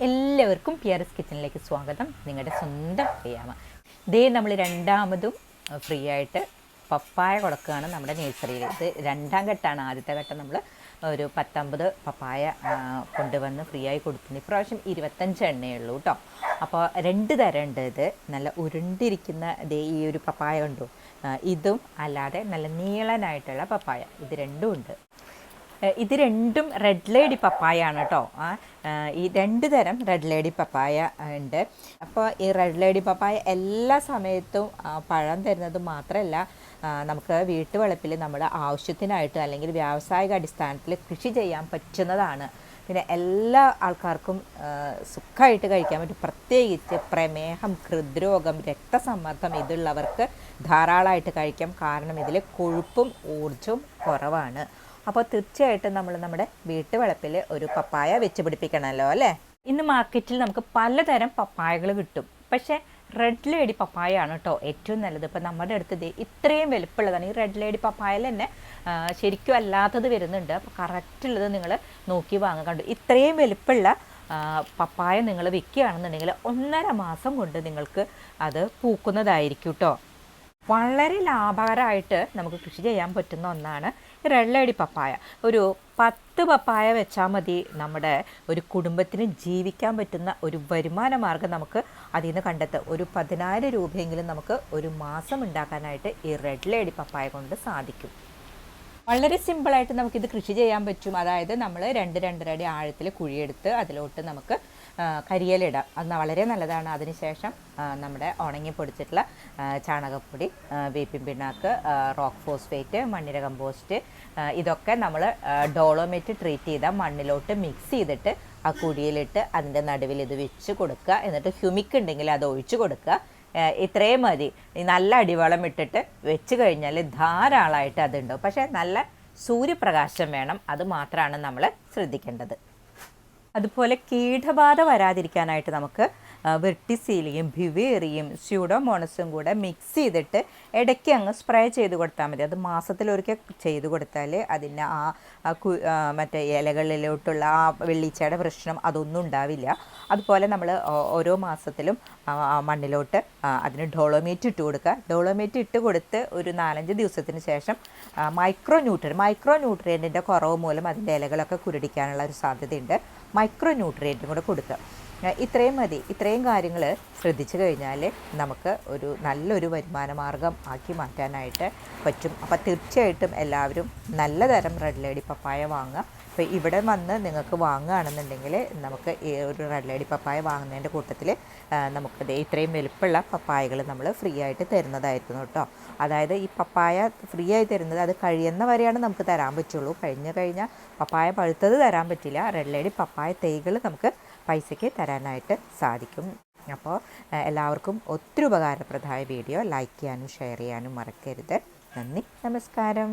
എല്ലാവർക്കും പിയർസ് കിച്ചണിലേക്ക് സ്വാഗതം. നിങ്ങളുടെ സ്വന്തം പ്രിയാമ. ഇതേ നമ്മൾ രണ്ടാമതും ഫ്രീ ആയിട്ട് പപ്പായ കൊടുക്കുകയാണ് നമ്മുടെ നഴ്സറിയിൽ. ഇത് രണ്ടാം ഘട്ടമാണ്. ആദ്യത്തെ ഘട്ടം നമ്മൾ ഒരു 19 പപ്പായ കൊണ്ടുവന്ന് ഫ്രീ ആയി കൊടുക്കുന്നു. ഇപ്രാവശ്യം 25 എണ്ണയേ ഉള്ളൂ കേട്ടോ. അപ്പോൾ 2 തരം ഉണ്ട്. ഇത് നല്ല ഉരുണ്ടിരിക്കുന്ന ഈ ഒരു പപ്പായ കണ്ടു, ഇതും അല്ലാതെ നല്ല നീളനായിട്ടുള്ള പപ്പായ, ഇത് രണ്ടും ഉണ്ട്. ഇത് രണ്ടും റെഡ് ലേഡി പപ്പായ ആണ് കേട്ടോ. ഈ 2 തരം റെഡ് ലേഡി പപ്പായ ഉണ്ട്. അപ്പോൾ ഈ റെഡ് ലേഡി പപ്പായ എല്ലാ സമയത്തും പഴം തരുന്നത് മാത്രമല്ല, നമുക്ക് വീട്ടുവളപ്പിൽ നമ്മുടെ ആവശ്യത്തിനായിട്ട് അല്ലെങ്കിൽ വ്യാവസായിക അടിസ്ഥാനത്തിൽ കൃഷി ചെയ്യാൻ പറ്റുന്നതാണ്. പിന്നെ എല്ലാ ആൾക്കാർക്കും സുഖമായിട്ട് കഴിക്കാൻ പറ്റും. പ്രത്യേകിച്ച് പ്രമേഹം, ഹൃദ്രോഗം, രക്തസമ്മർദ്ദം ഇതുള്ളവർക്ക് ധാരാളമായിട്ട് കഴിക്കാം. കാരണം ഇതിൽ കൊഴുപ്പും ഊർജ്ജവും കുറവാണ്. അപ്പോൾ തീർച്ചയായിട്ടും നമ്മൾ നമ്മുടെ വീട്ടുവളപ്പിൽ ഒരു പപ്പായ വെച്ച് പിടിപ്പിക്കണമല്ലോ അല്ലേ. ഇന്ന് മാർക്കറ്റിൽ നമുക്ക് പലതരം പപ്പായകൾ കിട്ടും. പക്ഷേ റെഡ് ലേഡി പപ്പായ ആണ് കേട്ടോ ഏറ്റവും നല്ലത്. ഇപ്പോൾ നമ്മുടെ അടുത്ത് ഇത്രയും വലുപ്പമുള്ളതാണ്. ഈ റെഡ് ലേഡി പപ്പായയിൽ തന്നെ ശരിക്കും അല്ലാത്തത് വരുന്നുണ്ട്. അപ്പോൾ കറക്റ്റുള്ളത് നിങ്ങൾ നോക്കി വാങ്ങാൻ കണ്ടു. ഇത്രയും വലുപ്പമുള്ള പപ്പായ നിങ്ങൾ വിൽക്കുകയാണെന്നുണ്ടെങ്കിൽ 1.5 മാസം കൊണ്ട് നിങ്ങൾക്ക് അത് പൂക്കുന്നതായിരിക്കും കേട്ടോ. വളരെ ലാഭകരമായിട്ട് നമുക്ക് കൃഷി ചെയ്യാൻ പറ്റുന്ന ഒന്നാണ് റെഡ് ലേഡി പപ്പായ. ഒരു 10 പപ്പായ വെച്ചാൽ മതി നമ്മുടെ ഒരു കുടുംബത്തിന് ജീവിക്കാൻ പറ്റുന്ന ഒരു വരുമാന മാർഗ്ഗം നമുക്ക് അതിൽ നിന്ന് കണ്ടെത്തുക. ഒരു 10,000 രൂപയെങ്കിലും നമുക്ക് ഒരു മാസം ഉണ്ടാക്കാനായിട്ട് ഈ റെഡ് ലേഡി പപ്പായ കൊണ്ട് സാധിക്കും. വളരെ സിമ്പിളായിട്ട് നമുക്കിത് കൃഷി ചെയ്യാൻ പറ്റും. അതായത് നമ്മൾ 2-2.5 അടി ആഴത്തിൽ കുഴിയെടുത്ത് അതിലോട്ട് നമുക്ക് കരിയിലിടാം. അത് വളരെ നല്ലതാണ്. അതിനുശേഷം നമ്മുടെ ഉണങ്ങി പൊടിച്ചിട്ടുള്ള ചാണകപ്പൊടി, വേപ്പിൻ പിണ്ണാക്ക്, റോക്ക് ഫോസ്ഫേറ്റ്, മണ്ണിര കമ്പോസ്റ്റ്, ഇതൊക്കെ നമ്മൾ ഡോളോമേറ്റ് ട്രീറ്റ് ചെയ്ത മണ്ണിലോട്ട് മിക്സ് ചെയ്തിട്ട് ആ കുഴിയിലിട്ട് അതിൻ്റെ നടുവിൽ ഇത് വെച്ച് കൊടുക്കുക. എന്നിട്ട് ഹ്യൂമിക് ഉണ്ടെങ്കിൽ അത് ഒഴിച്ചു കൊടുക്കുക. ഇത്രയും മതി. നല്ല അടിവളം ഇട്ടിട്ട് വെച്ച് കഴിഞ്ഞാൽ ധാരാളമായിട്ട് അതുണ്ടാവും. പക്ഷേ നല്ല സൂര്യപ്രകാശം വേണം. അത് മാത്രമാണ് നമ്മൾ ശ്രദ്ധിക്കേണ്ടത്. അതുപോലെ കീടബാധ വരാതിരിക്കാനായിട്ട് നമുക്ക് വെർട്ടിസീലിയും ബ്യുവേറിയും സ്യൂഡോമോണസും കൂടെ മിക്സ് ചെയ്തിട്ട് ഇടയ്ക്ക് അങ്ങ് സ്പ്രേ ചെയ്ത് കൊടുത്താൽ മതി. അത് മാസത്തിലൊരിക്കൽ ചെയ്ത് കൊടുത്താൽ അതിൻ്റെ മറ്റേ ഇലകളിലോട്ടുള്ള ആ വെള്ളീച്ചയുടെ പ്രശ്നം അതൊന്നും ഉണ്ടാവില്ല. അതുപോലെ നമ്മൾ ഓരോ മാസത്തിലും മണ്ണിലോട്ട് അതിന് ഡോളോമേറ്റ് ഇട്ട് കൊടുക്കുക. ഡോളോമേറ്റ് ഇട്ട് കൊടുത്ത് ഒരു 4-5 ദിവസത്തിന് ശേഷം മൈക്രോ ന്യൂട്രിയൻറ്റിൻ്റെ കുറവ് മൂലം അതിൻ്റെ ഇലകളൊക്കെ കുരുടിക്കാനുള്ള ഒരു സാധ്യതയുണ്ട്. മൈക്രോ ന്യൂട്രിയൻറ്റും കൂടെ കൊടുക്കുക. ഇത്രയും മതി. ഇത്രയും കാര്യങ്ങൾ ശ്രദ്ധിച്ചു കഴിഞ്ഞാൽ നമുക്ക് ഒരു നല്ലൊരു വരുമാന മാർഗം ആക്കി മാറ്റാനായിട്ട് പറ്റും. അപ്പോൾ തീർച്ചയായിട്ടും എല്ലാവരും നല്ല തരം റെഡ് ലേഡി പപ്പായ വാങ്ങുക. അപ്പോൾ ഇവിടെ വന്ന് നിങ്ങൾക്ക് വാങ്ങുകയാണെന്നുണ്ടെങ്കിൽ നമുക്ക് ഈ ഒരു റെഡ് ലേഡി പപ്പായ വാങ്ങുന്നതിൻ്റെ കൂട്ടത്തിൽ നമുക്ക് ഇത്രയും വലുപ്പമുള്ള പപ്പായകൾ നമ്മൾ ഫ്രീ ആയിട്ട് തരുന്നതായിരുന്നു കേട്ടോ. അതായത് ഈ പപ്പായ ഫ്രീ ആയി തരുന്നത് അത് കഴിയുന്ന വരെയാണ് നമുക്ക് തരാൻ പറ്റുള്ളൂ. കഴിഞ്ഞാൽ പപ്പായ പഴുത്തത് തരാൻ പറ്റില്ല. റെഡ് ലേഡി പപ്പായ തൈകൾ നമുക്ക് പൈസയ്ക്ക് തരാനായിട്ട് സാധിക്കും. അപ്പോൾ എല്ലാവർക്കും ഒത്തിരി ഉപകാരപ്രദമായ വീഡിയോ ലൈക്ക് ചെയ്യാനും ഷെയർ ചെയ്യാനും മറക്കരുത്. നന്ദി, നമസ്കാരം.